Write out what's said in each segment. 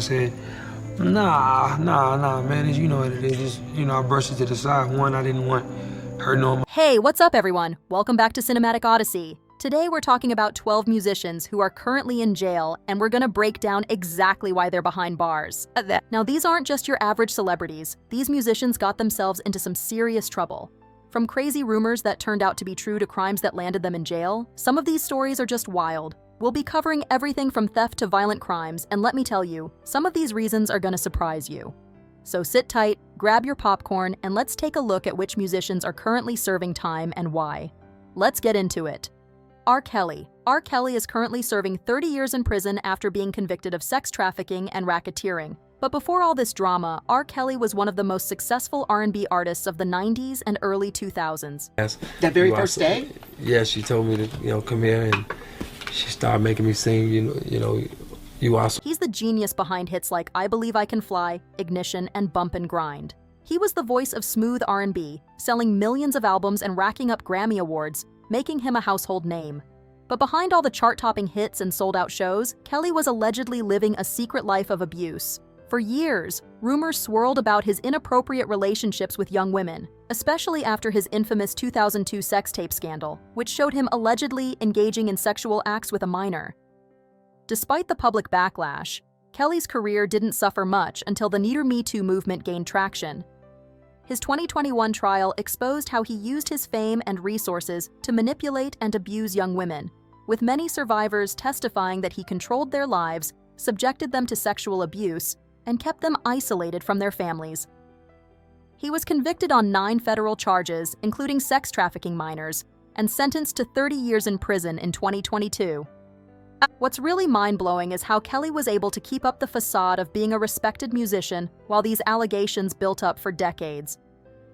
said, nah, man, you know what it is. Just, I brushed it to the side. One, I didn't want her knowing. Hey, what's up everyone? Welcome back to Cinematic Odyssey. Today we're talking about 12 musicians who are currently in jail, and we're gonna break down exactly why they're behind bars. Now, these aren't just your average celebrities. These musicians got themselves into some serious trouble. From crazy rumors that turned out to be true to crimes that landed them in jail, some of these stories are just wild. We'll be covering everything from theft to violent crimes, and let me tell you, some of these reasons are gonna surprise you. So sit tight, grab your popcorn, and let's take a look at which musicians are currently serving time and why. Let's get into it. R. Kelly. R. Kelly is currently serving 30 years in prison after being convicted of sex trafficking and racketeering. But before all this drama, R. Kelly was one of the most successful R&B artists of the 90s and early 2000s. Yes. That very first day? Yeah, she told me to, come here, and she started making me sing, you awesome. He's the genius behind hits like I Believe I Can Fly, Ignition, and Bump and Grind. He was the voice of smooth R&B, selling millions of albums and racking up Grammy Awards, making him a household name. But behind all the chart-topping hits and sold-out shows, Kelly was allegedly living a secret life of abuse. For years, rumors swirled about his inappropriate relationships with young women, especially after his infamous 2002 sex tape scandal, which showed him allegedly engaging in sexual acts with a minor. Despite the public backlash, Kelly's career didn't suffer much until the Me Too movement gained traction. His 2021 trial exposed how he used his fame and resources to manipulate and abuse young women, with many survivors testifying that he controlled their lives, subjected them to sexual abuse, and kept them isolated from their families. He was convicted on 9 federal charges, including sex trafficking minors, and sentenced to 30 years in prison in 2022. What's really mind-blowing is how Kelly was able to keep up the facade of being a respected musician while these allegations built up for decades.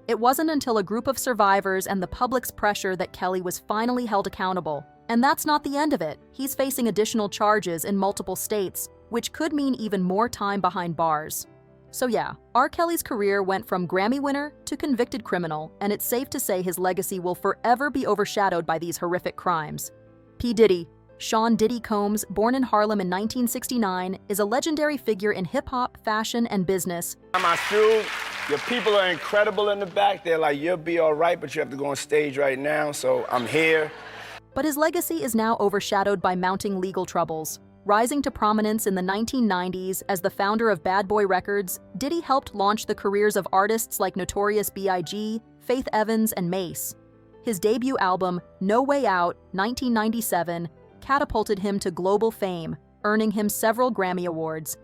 It wasn't until a group of survivors and the public's pressure that Kelly was finally held accountable. And that's not the end of it. He's facing additional charges in multiple states, which could mean even more time behind bars. So yeah, R. Kelly's career went from Grammy winner to convicted criminal, and it's safe to say his legacy will forever be overshadowed by these horrific crimes. P. Diddy. Sean Diddy Combs, born in Harlem in 1969, is a legendary figure in hip-hop, fashion, and business. My shoe, your people are incredible in the back. They're like, you'll be all right, but you have to go on stage right now, so I'm here. But his legacy is now overshadowed by mounting legal troubles. Rising to prominence in the 1990s as the founder of Bad Boy Records, Diddy helped launch the careers of artists like Notorious B.I.G., Faith Evans, and Mace. His debut album, No Way Out, 1997, catapulted him to global fame, earning him several Grammy Awards.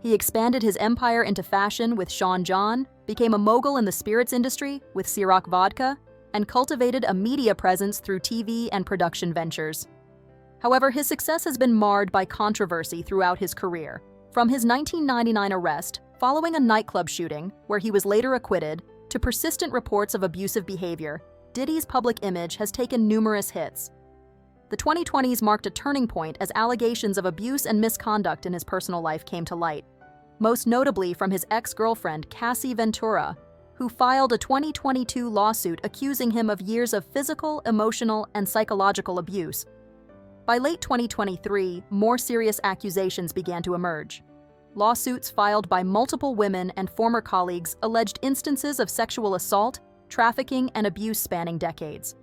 He expanded his empire into fashion with Sean John, became a mogul in the spirits industry with Ciroc Vodka, and cultivated a media presence through TV and production ventures. However, his success has been marred by controversy throughout his career. From his 1999 arrest, following a nightclub shooting, where he was later acquitted, to persistent reports of abusive behavior, Diddy's public image has taken numerous hits. The 2020s marked a turning point as allegations of abuse and misconduct in his personal life came to light, most notably from his ex-girlfriend Cassie Ventura, who filed a 2022 lawsuit accusing him of years of physical, emotional, and psychological abuse. By late 2023, more serious accusations began to emerge. Lawsuits filed by multiple women and former colleagues alleged instances of sexual assault, trafficking, and abuse spanning decades.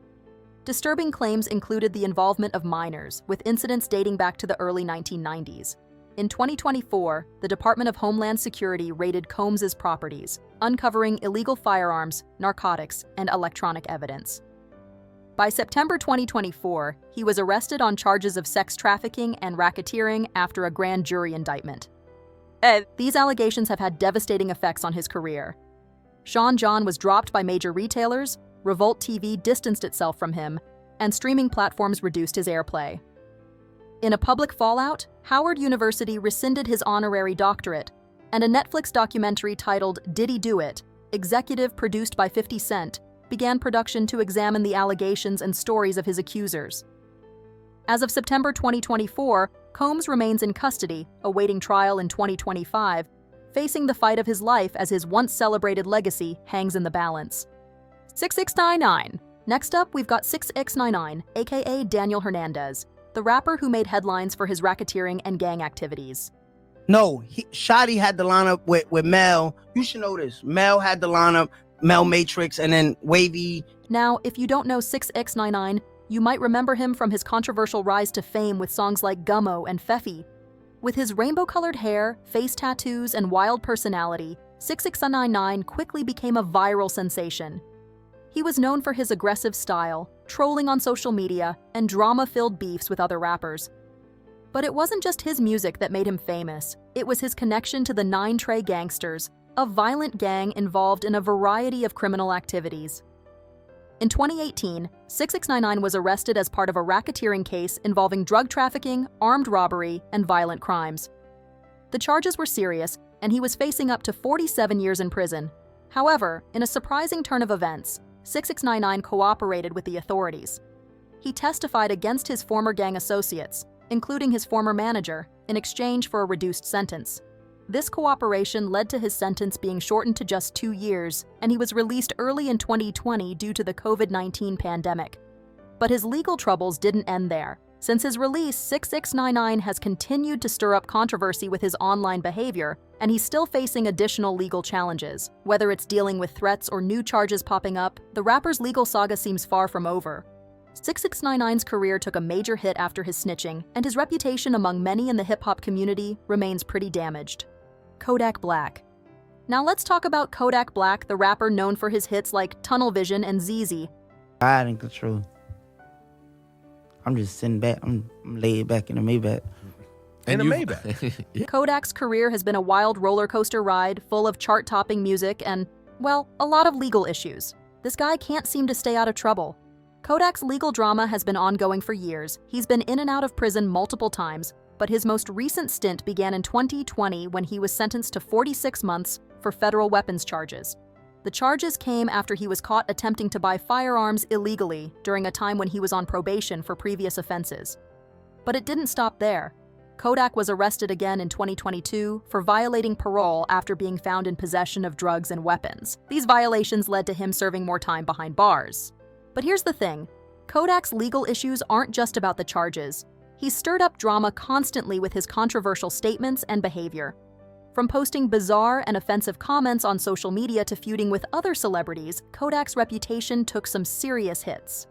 Disturbing claims included the involvement of minors, with incidents dating back to the early 1990s. In 2024, the Department of Homeland Security raided Combs's properties, uncovering illegal firearms, narcotics, and electronic evidence. By September 2024, he was arrested on charges of sex trafficking and racketeering after a grand jury indictment. These allegations have had devastating effects on his career. Sean John was dropped by major retailers, Revolt TV distanced itself from him, and streaming platforms reduced his airplay. In a public fallout, Howard University rescinded his honorary doctorate, and a Netflix documentary titled Diddy Do It, executive produced by 50 Cent, began production to examine the allegations and stories of his accusers. As of September 2024, Combs remains in custody, awaiting trial in 2025, facing the fight of his life as his once-celebrated legacy hangs in the balance. 6699. Next up, we've got 6699, aka Daniel Hernandez, the rapper who made headlines for his racketeering and gang activities. No, Shotty had the lineup with Mel. You should know this. Mel had the lineup, Mel Matrix, and then Wavy. Now, if you don't know 6ix99, you might remember him from his controversial rise to fame with songs like Gummo and Feffy. With his rainbow-colored hair, face tattoos, and wild personality, 6ix99 quickly became a viral sensation. He was known for his aggressive style, trolling on social media, and drama-filled beefs with other rappers. But it wasn't just his music that made him famous. It was his connection to the 9 Trey Gangsters, a violent gang involved in a variety of criminal activities. In 2018, 6ix99 was arrested as part of a racketeering case involving drug trafficking, armed robbery, and violent crimes. The charges were serious, and he was facing up to 47 years in prison. However, in a surprising turn of events, 6ix99 cooperated with the authorities. He testified against his former gang associates, including his former manager, in exchange for a reduced sentence. This cooperation led to his sentence being shortened to just 2 years, and he was released early in 2020 due to the COVID-19 pandemic. But his legal troubles didn't end there. Since his release, 6ix99 has continued to stir up controversy with his online behavior, and he's still facing additional legal challenges. Whether it's dealing with threats or new charges popping up, the rapper's legal saga seems far from over. 6ix99's career took a major hit after his snitching, and his reputation among many in the hip-hop community remains pretty damaged. Kodak Black. Now let's talk about Kodak Black, the rapper known for his hits like Tunnel Vision and ZZ. God in control. I'm just sitting back. I'm laid back in the Maybach. In a Maybach. Yeah. Kodak's career has been a wild roller coaster ride full of chart-topping music and, well, a lot of legal issues. This guy can't seem to stay out of trouble. Kodak's legal drama has been ongoing for years. He's been in and out of prison multiple times, but his most recent stint began in 2020 when he was sentenced to 46 months for federal weapons charges. The charges came after he was caught attempting to buy firearms illegally during a time when he was on probation for previous offenses. But it didn't stop there. Kodak was arrested again in 2022 for violating parole after being found in possession of drugs and weapons. These violations led to him serving more time behind bars. But here's the thing, Kodak's legal issues aren't just about the charges. He's stirred up drama constantly with his controversial statements and behavior. From posting bizarre and offensive comments on social media to feuding with other celebrities, Kodak's reputation took some serious hits.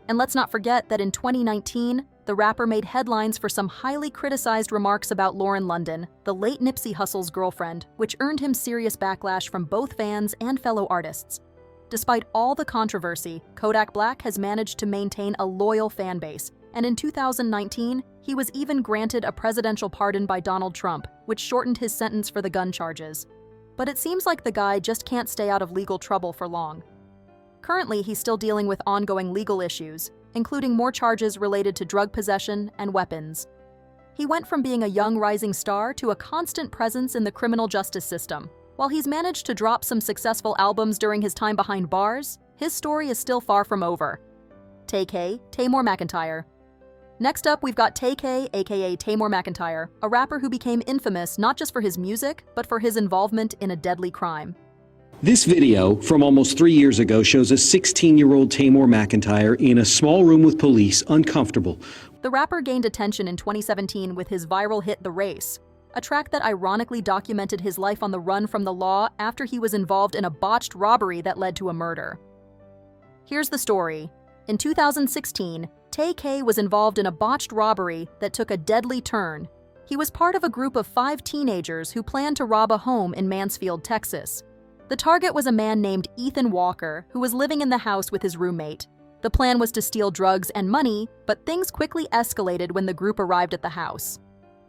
And let's not forget that in 2019, the rapper made headlines for some highly criticized remarks about Lauren London, the late Nipsey Hussle's girlfriend, which earned him serious backlash from both fans and fellow artists. Despite all the controversy, Kodak Black has managed to maintain a loyal fan base, and in 2019, he was even granted a presidential pardon by Donald Trump, which shortened his sentence for the gun charges. But it seems like the guy just can't stay out of legal trouble for long. Currently, he's still dealing with ongoing legal issues, including more charges related to drug possession and weapons. He went from being a young rising star to a constant presence in the criminal justice system. While he's managed to drop some successful albums during his time behind bars, his story is still far from over. Tay-K, Taymor McIntyre. Next up, we've got Tay-K, aka Taymor McIntyre, a rapper who became infamous not just for his music, but for his involvement in a deadly crime. This video from almost 3 years ago shows a 16-year-old Taymor McIntyre in a small room with police, uncomfortable. The rapper gained attention in 2017 with his viral hit The Race, a track that ironically documented his life on the run from the law after he was involved in a botched robbery that led to a murder. Here's the story. In 2016, Tay-K was involved in a botched robbery that took a deadly turn. He was part of a group of 5 teenagers who planned to rob a home in Mansfield, Texas. The target was a man named Ethan Walker, who was living in the house with his roommate. The plan was to steal drugs and money, but things quickly escalated when the group arrived at the house.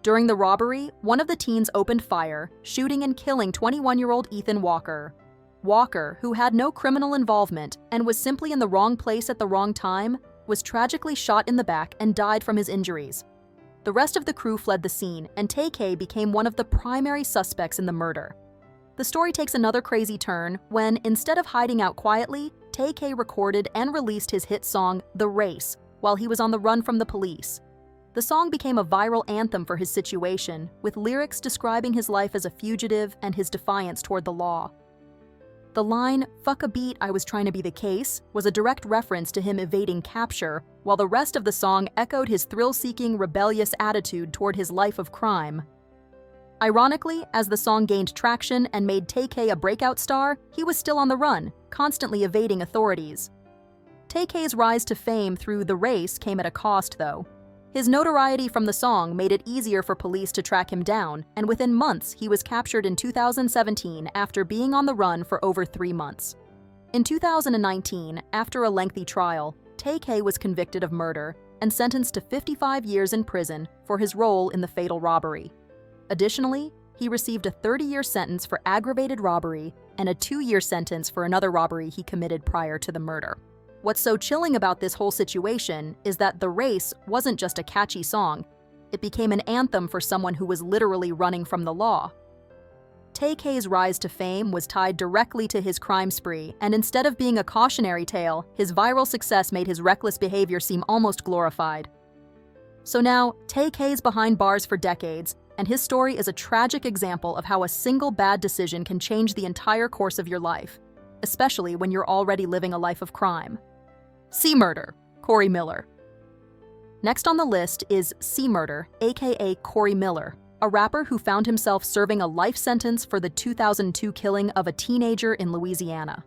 During the robbery, one of the teens opened fire, shooting and killing 21-year-old Ethan Walker. Walker, who had no criminal involvement and was simply in the wrong place at the wrong time, was tragically shot in the back and died from his injuries. The rest of the crew fled the scene, and Tay-K became one of the primary suspects in the murder. The story takes another crazy turn when, instead of hiding out quietly, Tay-K recorded and released his hit song, The Race, while he was on the run from the police. The song became a viral anthem for his situation, with lyrics describing his life as a fugitive and his defiance toward the law. The line, "Fuck a beat, I was trying to be the case," was a direct reference to him evading capture, while the rest of the song echoed his thrill-seeking, rebellious attitude toward his life of crime. Ironically, as the song gained traction and made Tay-K a breakout star, he was still on the run, constantly evading authorities. Tay-K's rise to fame through The Race came at a cost, though. His notoriety from the song made it easier for police to track him down, and within months, he was captured in 2017 after being on the run for over 3 months. In 2019, after a lengthy trial, Tay-K was convicted of murder and sentenced to 55 years in prison for his role in the fatal robbery. Additionally, he received a 30-year sentence for aggravated robbery and a 2-year sentence for another robbery he committed prior to the murder. What's so chilling about this whole situation is that The Race wasn't just a catchy song. It became an anthem for someone who was literally running from the law. Tay-K's rise to fame was tied directly to his crime spree, and instead of being a cautionary tale, his viral success made his reckless behavior seem almost glorified. So now, Tay-K's behind bars for decades, and his story is a tragic example of how a single bad decision can change the entire course of your life, especially when you're already living a life of crime. C-Murder, Corey Miller. Next on the list is C-Murder, aka Corey Miller, a rapper who found himself serving a life sentence for the 2002 killing of a teenager in Louisiana.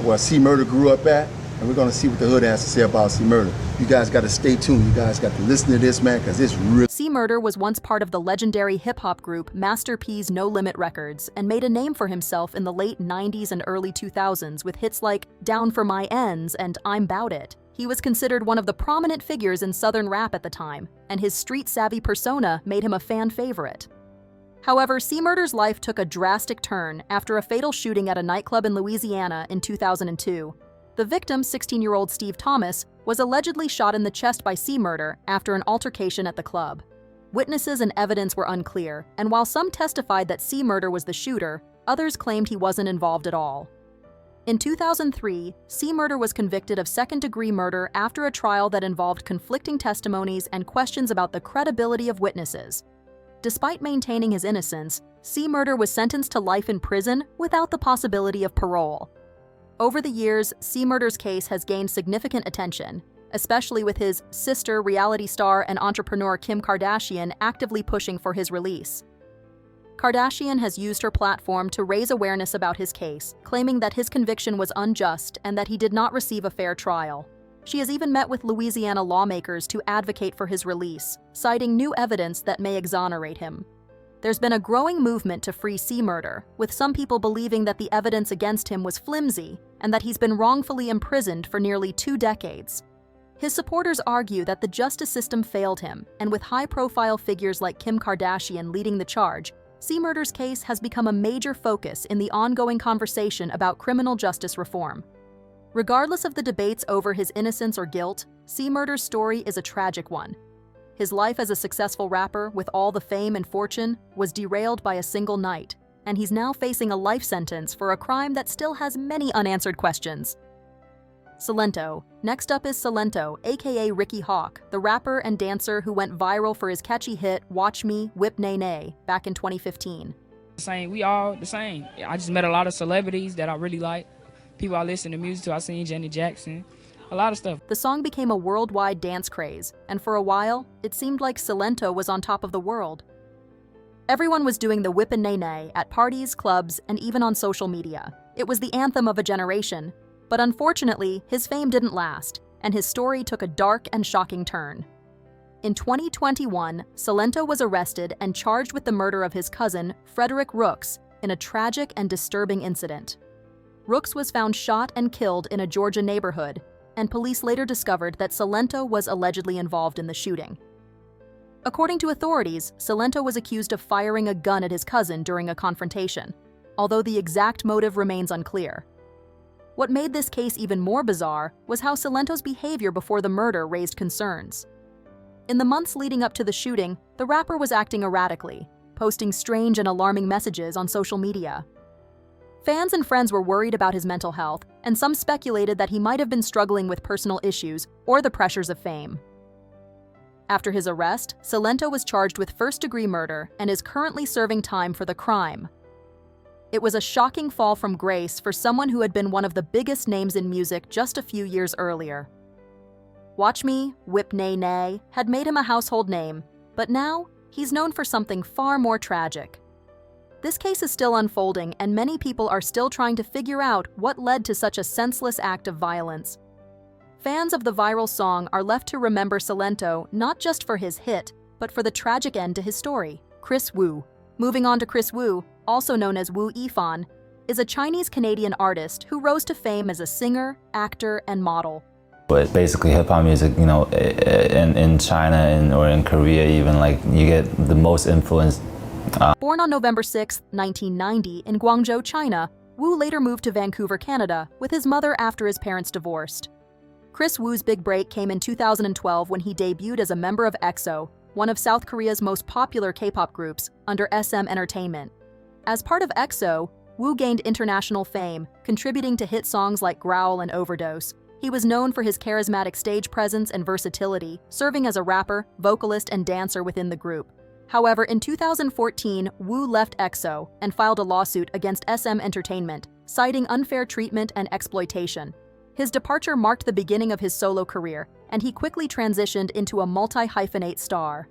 Where C-Murder grew up at, and we're gonna see what the hood has to say about C-Murder. You guys gotta stay tuned. You guys got to listen to this, man, because it's real. C-Murder was once part of the legendary hip-hop group Master P's No Limit Records and made a name for himself in the late 90s and early 2000s with hits like Down for My Ends and I'm 'Bout It. He was considered one of the prominent figures in Southern rap at the time, and his street-savvy persona made him a fan favorite. However, C-Murder's life took a drastic turn after a fatal shooting at a nightclub in Louisiana in 2002. The victim, 16-year-old Steve Thomas, was allegedly shot in the chest by C-Murder after an altercation at the club. Witnesses and evidence were unclear, and while some testified that C-Murder was the shooter, others claimed he wasn't involved at all. In 2003, C-Murder was convicted of second-degree murder after a trial that involved conflicting testimonies and questions about the credibility of witnesses. Despite maintaining his innocence, C-Murder was sentenced to life in prison without the possibility of parole. Over the years, C-Murder's case has gained significant attention, especially with his sister, reality star and entrepreneur Kim Kardashian actively pushing for his release. Kardashian has used her platform to raise awareness about his case, claiming that his conviction was unjust and that he did not receive a fair trial. She has even met with Louisiana lawmakers to advocate for his release, citing new evidence that may exonerate him. There's been a growing movement to free C-Murder, with some people believing that the evidence against him was flimsy and that he's been wrongfully imprisoned for nearly 2 decades. His supporters argue that the justice system failed him, and with high-profile figures like Kim Kardashian leading the charge, C-Murder's case has become a major focus in the ongoing conversation about criminal justice reform. Regardless of the debates over his innocence or guilt, C-Murder's story is a tragic one. His life as a successful rapper with all the fame and fortune was derailed by a single night, and he's now facing a life sentence for a crime that still has many unanswered questions. Salento. Next up is Salento, aka Ricky Hawk, the rapper and dancer who went viral for his catchy hit Watch Me, Whip Nay Nay back in 2015. We all the same. I just met a lot of celebrities that I really like. People I listen to music to. I seen Janet Jackson, a lot of stuff. The song became a worldwide dance craze, and for a while, it seemed like Salento was on top of the world. Everyone was doing the Whippin' Nay Nay at parties, clubs, and even on social media. It was the anthem of a generation, but unfortunately, his fame didn't last, and his story took a dark and shocking turn. In 2021, Salento was arrested and charged with the murder of his cousin, Frederick Rooks, in a tragic and disturbing incident. Rooks was found shot and killed in a Georgia neighborhood, and police later discovered that Salento was allegedly involved in the shooting. According to authorities, Salento was accused of firing a gun at his cousin during a confrontation, although the exact motive remains unclear. What made this case even more bizarre was how Salento's behavior before the murder raised concerns. In the months leading up to the shooting, the rapper was acting erratically, posting strange and alarming messages on social media. Fans and friends were worried about his mental health, and some speculated that he might have been struggling with personal issues or the pressures of fame. After his arrest, Salento was charged with first-degree murder and is currently serving time for the crime. It was a shocking fall from grace for someone who had been one of the biggest names in music just a few years earlier. Watch Me, Whip Nay Nay had made him a household name, but now he's known for something far more tragic. This case is still unfolding, and many people are still trying to figure out what led to such a senseless act of violence. Fans of the viral song are left to remember Salento not just for his hit, but for the tragic end to his story. Chris Wu. Moving on to Chris Wu, also known as Wu Yifan, is a Chinese-Canadian artist who rose to fame as a singer, actor, and model. But basically hip-hop music, you know, in China or in Korea even, like, you get the most influence. Born on November 6, 1990 in Guangzhou, China, Wu later moved to Vancouver, Canada, with his mother after his parents divorced. Chris Wu's big break came in 2012 when he debuted as a member of EXO, one of South Korea's most popular K-pop groups, under SM Entertainment. As part of EXO, Wu gained international fame, contributing to hit songs like Growl and Overdose. He was known for his charismatic stage presence and versatility, serving as a rapper, vocalist, and dancer within the group. However, in 2014, Wu left EXO and filed a lawsuit against SM Entertainment, citing unfair treatment and exploitation. His departure marked the beginning of his solo career, and he quickly transitioned into a multi-hyphenate star.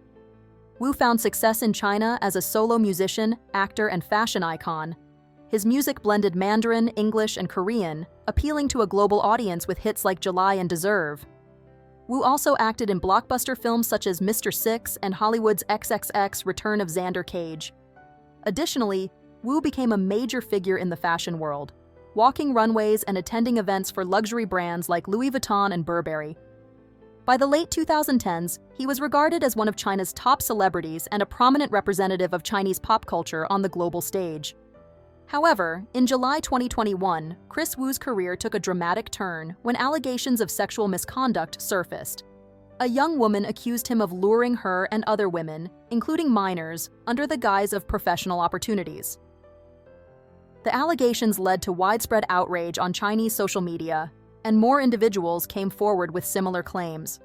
Wu found success in China as a solo musician, actor, and fashion icon. His music blended Mandarin, English, and Korean, appealing to a global audience with hits like July and Deserve. Wu also acted in blockbuster films such as Mr. Six and Hollywood's XXX Return of Xander Cage. Additionally, Wu became a major figure in the fashion world, walking runways and attending events for luxury brands like Louis Vuitton and Burberry. By the late 2010s, he was regarded as one of China's top celebrities and a prominent representative of Chinese pop culture on the global stage. However, in July 2021, Chris Wu's career took a dramatic turn when allegations of sexual misconduct surfaced. A young woman accused him of luring her and other women, including minors, under the guise of professional opportunities. The allegations led to widespread outrage on Chinese social media, and more individuals came forward with similar claims.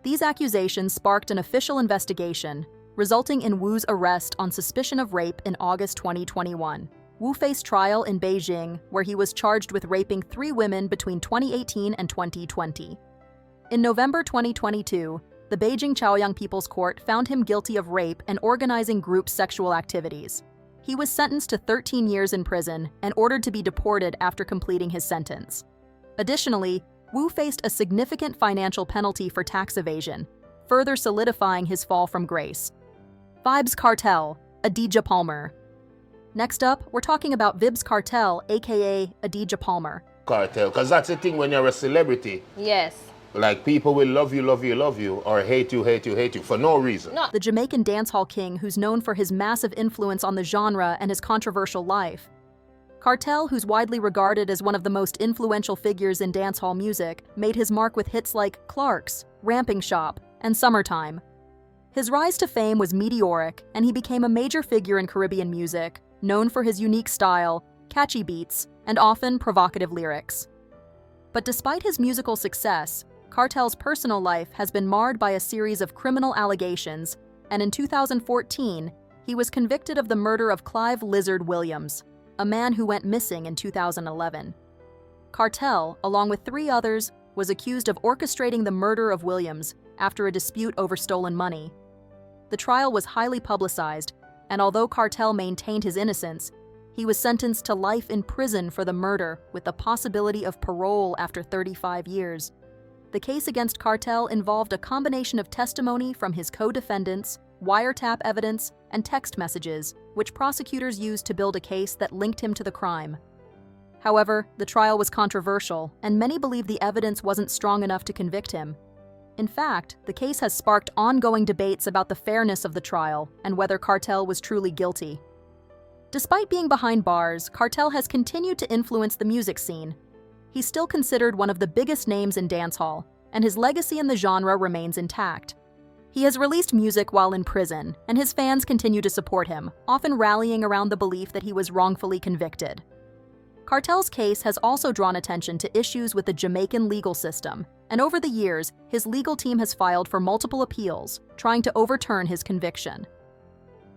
These accusations sparked an official investigation, resulting in Wu's arrest on suspicion of rape in August 2021. Wu faced trial in Beijing, where he was charged with raping 3 women between 2018 and 2020. In November 2022, the Beijing Chaoyang People's Court found him guilty of rape and organizing group sexual activities. He was sentenced to 13 years in prison and ordered to be deported after completing his sentence. Additionally, Wu faced a significant financial penalty for tax evasion, further solidifying his fall from grace. Vybz Kartel, Adidja Palmer. Next up, we're talking about Vybz Kartel, aka Adidja Palmer. Cartel, because that's the thing when you're a celebrity. Yes. Like, people will love you, or hate you for no reason. No. The Jamaican dancehall king who's known for his massive influence on the genre and his controversial life. Kartel, who's widely regarded as one of the most influential figures in dancehall music, made his mark with hits like Clark's, Ramping Shop, and Summertime. His rise to fame was meteoric, and he became a major figure in Caribbean music, known for his unique style, catchy beats, and often provocative lyrics. But despite his musical success, Kartel's personal life has been marred by a series of criminal allegations, and in 2014, he was convicted of the murder of Clive Lizard Williams, a man who went missing in 2011. Kartel, along with 3 others, was accused of orchestrating the murder of Williams after a dispute over stolen money. The trial was highly publicized, and although Kartel maintained his innocence, he was sentenced to life in prison for the murder with the possibility of parole after 35 years. The case against Kartel involved a combination of testimony from his co-defendants, wiretap evidence, and text messages, which prosecutors used to build a case that linked him to the crime. However, the trial was controversial, and many believe the evidence wasn't strong enough to convict him. In fact, the case has sparked ongoing debates about the fairness of the trial and whether Kartel was truly guilty. Despite being behind bars, Kartel has continued to influence the music scene. He's still considered one of the biggest names in dancehall, and his legacy in the genre remains intact. He has released music while in prison, and his fans continue to support him, often rallying around the belief that he was wrongfully convicted. Kartel's case has also drawn attention to issues with the Jamaican legal system, and over the years, his legal team has filed for multiple appeals, trying to overturn his conviction.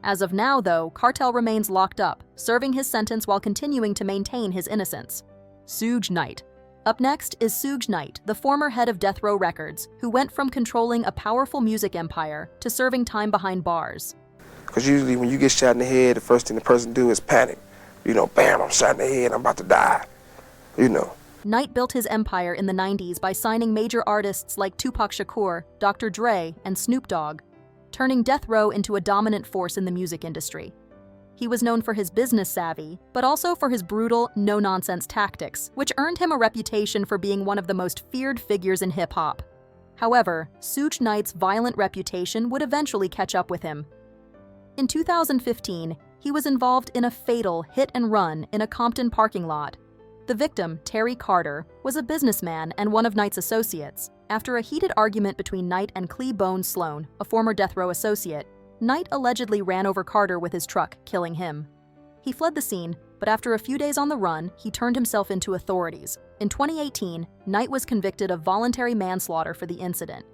As of now, though, Kartel remains locked up, serving his sentence while continuing to maintain his innocence. Suge Knight. Up next is Suge Knight, the former head of Death Row Records, who went from controlling a powerful music empire to serving time behind bars. Because usually when you get shot in the head, the first thing the person do is panic. You know, bam, I'm shot in the head, I'm about to die. You know. Knight built his empire in the 90s by signing major artists like Tupac Shakur, Dr. Dre, and Snoop Dogg, turning Death Row into a dominant force in the music industry. He was known for his business savvy, but also for his brutal, no-nonsense tactics, which earned him a reputation for being one of the most feared figures in hip-hop. However, Suge Knight's violent reputation would eventually catch up with him. In 2015, he was involved in a fatal hit-and-run in a Compton parking lot. The victim, Terry Carter, was a businessman and one of Knight's associates. After a heated argument between Knight and Clee Bones Sloan, a former Death Row associate, Knight allegedly ran over Carter with his truck, killing him. He fled the scene, but after a few days on the run, he turned himself into authorities. In 2018, Knight was convicted of voluntary manslaughter for the incident.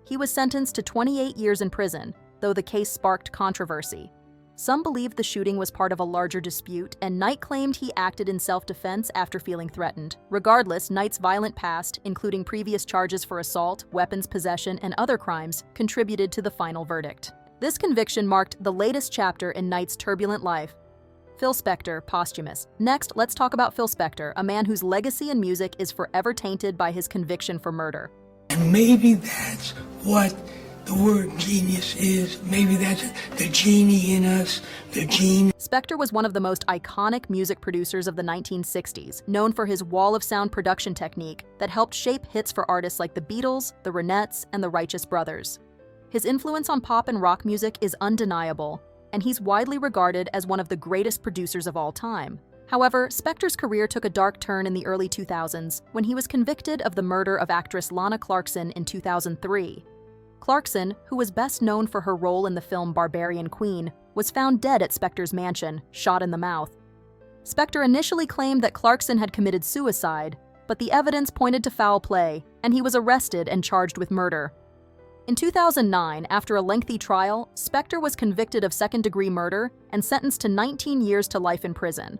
He was sentenced to 28 years in prison, though the case sparked controversy. Some believed the shooting was part of a larger dispute, and Knight claimed he acted in self-defense after feeling threatened. Regardless, Knight's violent past, including previous charges for assault, weapons possession, and other crimes, contributed to the final verdict. This conviction marked the latest chapter in Knight's turbulent life. Phil Spector, posthumous. Next, let's talk about Phil Spector, a man whose legacy in music is forever tainted by his conviction for murder. And maybe that's what the word genius is. Maybe that's the genie in us, the gene. Spector was one of the most iconic music producers of the 1960s, known for his wall of sound production technique that helped shape hits for artists like the Beatles, the Ronettes, and the Righteous Brothers. His influence on pop and rock music is undeniable, and he's widely regarded as one of the greatest producers of all time. However, Spector's career took a dark turn in the early 2000s when he was convicted of the murder of actress Lana Clarkson in 2003. Clarkson, who was best known for her role in the film Barbarian Queen, was found dead at Spector's mansion, shot in the mouth. Spector initially claimed that Clarkson had committed suicide, but the evidence pointed to foul play, and he was arrested and charged with murder. In 2009, after a lengthy trial, Spector was convicted of second-degree murder and sentenced to 19 years to life in prison.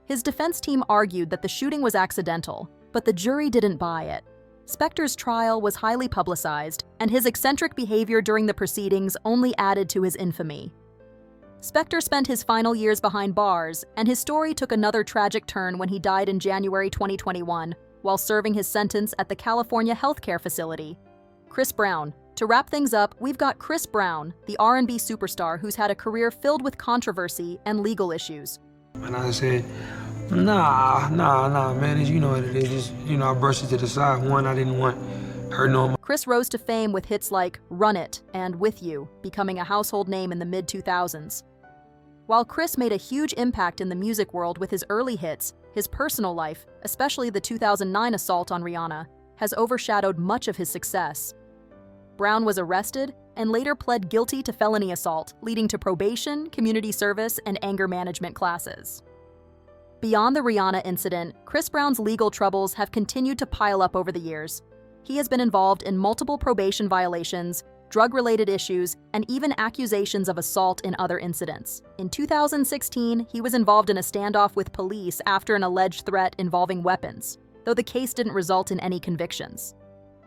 His defense team argued that the shooting was accidental, but the jury didn't buy it. Spector's trial was highly publicized, and his eccentric behavior during the proceedings only added to his infamy. Spector spent his final years behind bars, and his story took another tragic turn when he died in January 2021 while serving his sentence at the California healthcare facility. Chris Brown. To wrap things up, we've got Chris Brown, the R&B superstar who's had a career filled with controversy and legal issues. And I said, nah, man, you know what it is. Just, I brushed it to the side. One, I didn't want her knowing. Chris rose to fame with hits like Run It and With You, becoming a household name in the mid-2000s. While Chris made a huge impact in the music world with his early hits, his personal life, especially the 2009 assault on Rihanna, has overshadowed much of his success. Brown was arrested and later pled guilty to felony assault, leading to probation, community service, and anger management classes. Beyond the Rihanna incident, Chris Brown's legal troubles have continued to pile up over the years. He has been involved in multiple probation violations, drug-related issues, and even accusations of assault in other incidents. In 2016, he was involved in a standoff with police after an alleged threat involving weapons, though the case didn't result in any convictions.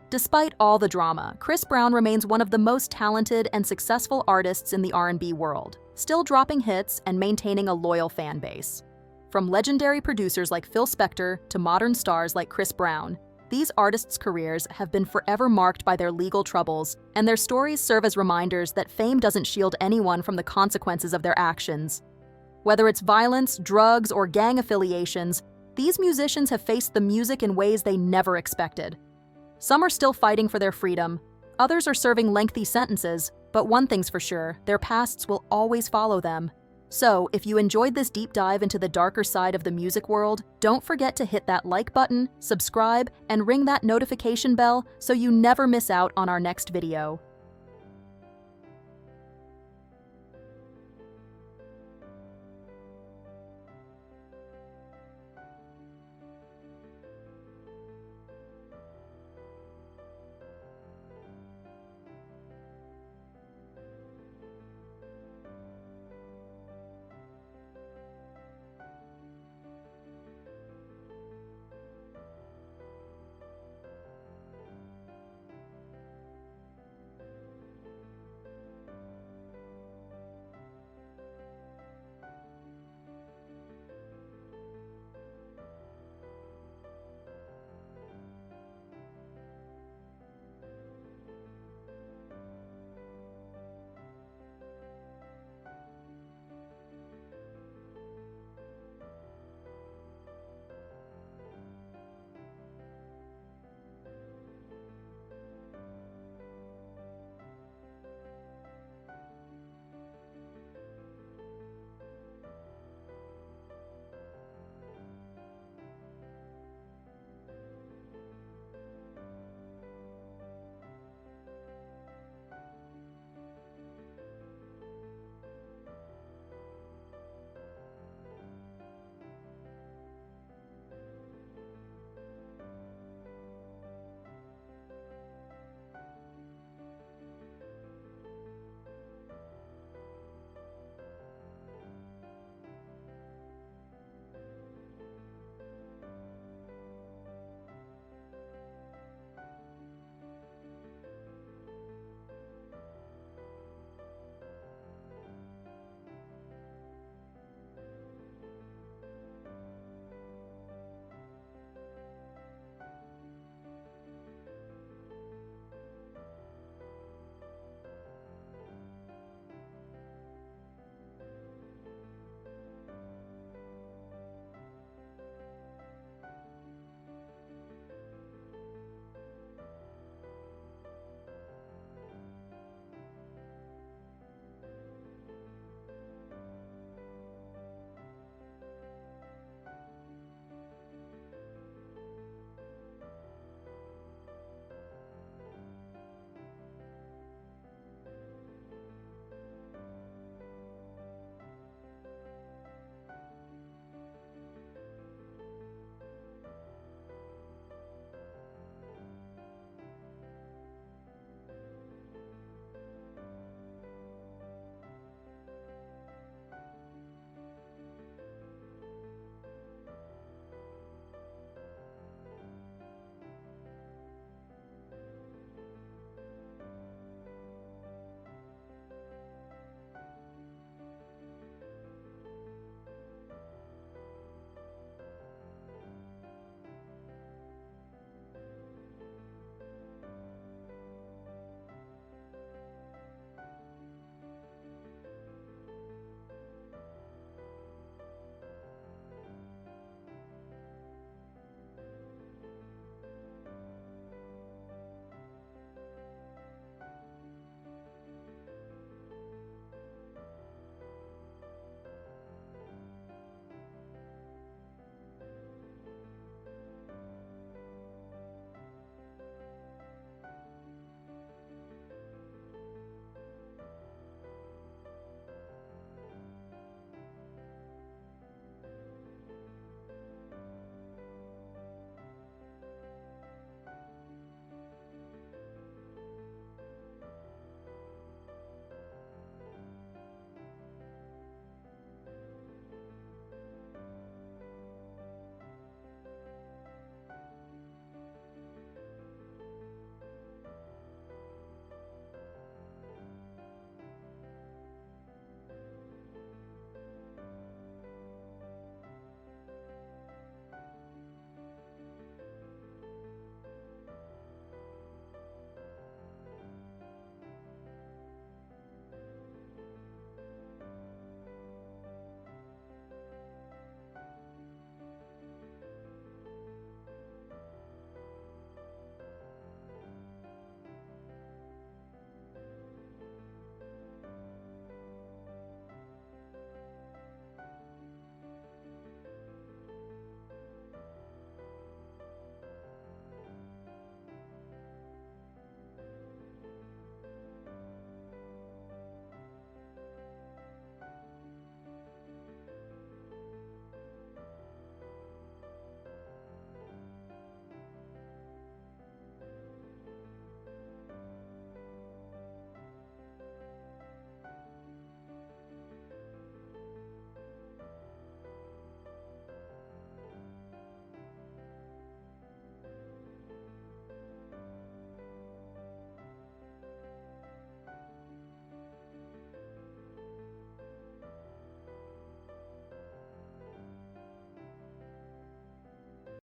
Despite all the drama, Chris Brown remains one of the most talented and successful artists in the R&B world, still dropping hits and maintaining a loyal fan base. From legendary producers like Phil Spector to modern stars like Chris Brown, these artists' careers have been forever marked by their legal troubles, and their stories serve as reminders that fame doesn't shield anyone from the consequences of their actions. Whether it's violence, drugs, or gang affiliations, these musicians have faced the music in ways they never expected. Some are still fighting for their freedom, others are serving lengthy sentences, but one thing's for sure, their pasts will always follow them. So, if you enjoyed this deep dive into the darker side of the music world, don't forget to hit that like button, subscribe, and ring that notification bell so you never miss out on our next video.